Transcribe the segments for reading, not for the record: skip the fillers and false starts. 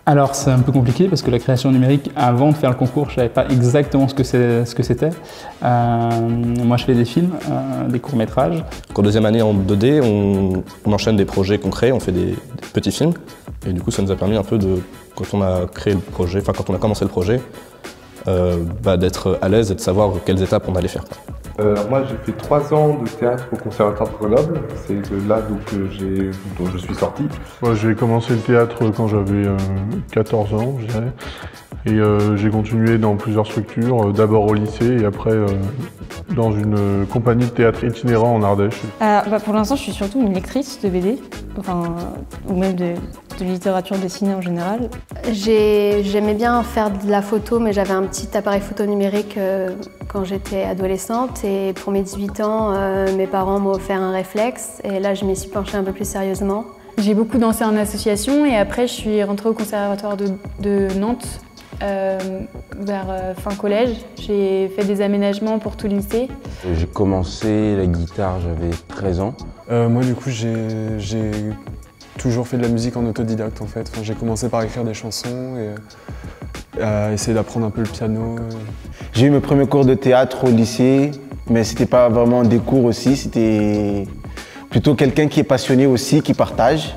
Alors c'est un peu compliqué parce que la création numérique, avant de faire le concours, je ne savais pas exactement ce que c'était. Moi je fais des films, des courts-métrages. En deuxième année en 2D, on enchaîne des projets concrets, on fait des petits films. Et du coup ça nous a permis un peu de, quand on a créé le projet, enfin quand on a commencé le projet, d'être à l'aise et de savoir quelles étapes on allait faire. Moi j'ai fait 3 ans de théâtre au Conservatoire de Grenoble, c'est de là dont je suis sorti. Moi, j'ai commencé le théâtre quand j'avais 14 ans, je dirais. Et j'ai continué dans plusieurs structures, d'abord au lycée et après dans une compagnie de théâtre itinérant en Ardèche. Pour l'instant, je suis surtout une lectrice de BD, ou même de littérature dessinée en général. J'aimais bien faire de la photo, mais j'avais un petit appareil photo numérique quand j'étais adolescente. Et pour mes 18 ans, mes parents m'ont offert un réflexe. Et là, je m'y suis penchée un peu plus sérieusement. J'ai beaucoup dansé en association et après, je suis rentrée au conservatoire de Nantes. Vers fin collège, j'ai fait des aménagements pour tout le lycée. J'ai commencé la guitare, j'avais 13 ans. Moi du coup j'ai toujours fait de la musique en autodidacte en fait. J'ai commencé par écrire des chansons et à essayer d'apprendre un peu le piano. J'ai eu mes premiers cours de théâtre au lycée, mais c'était pas vraiment des cours aussi, c'était plutôt quelqu'un qui est passionné aussi, qui partage.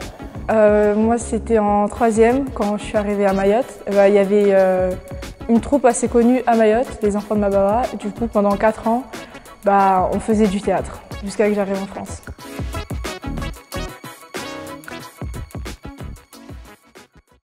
Moi, c'était en 3e, quand je suis arrivée à Mayotte. Il y avait une troupe assez connue à Mayotte, les Enfants de Mababa. Du coup, pendant 4 ans, on faisait du théâtre, jusqu'à ce que j'arrive en France.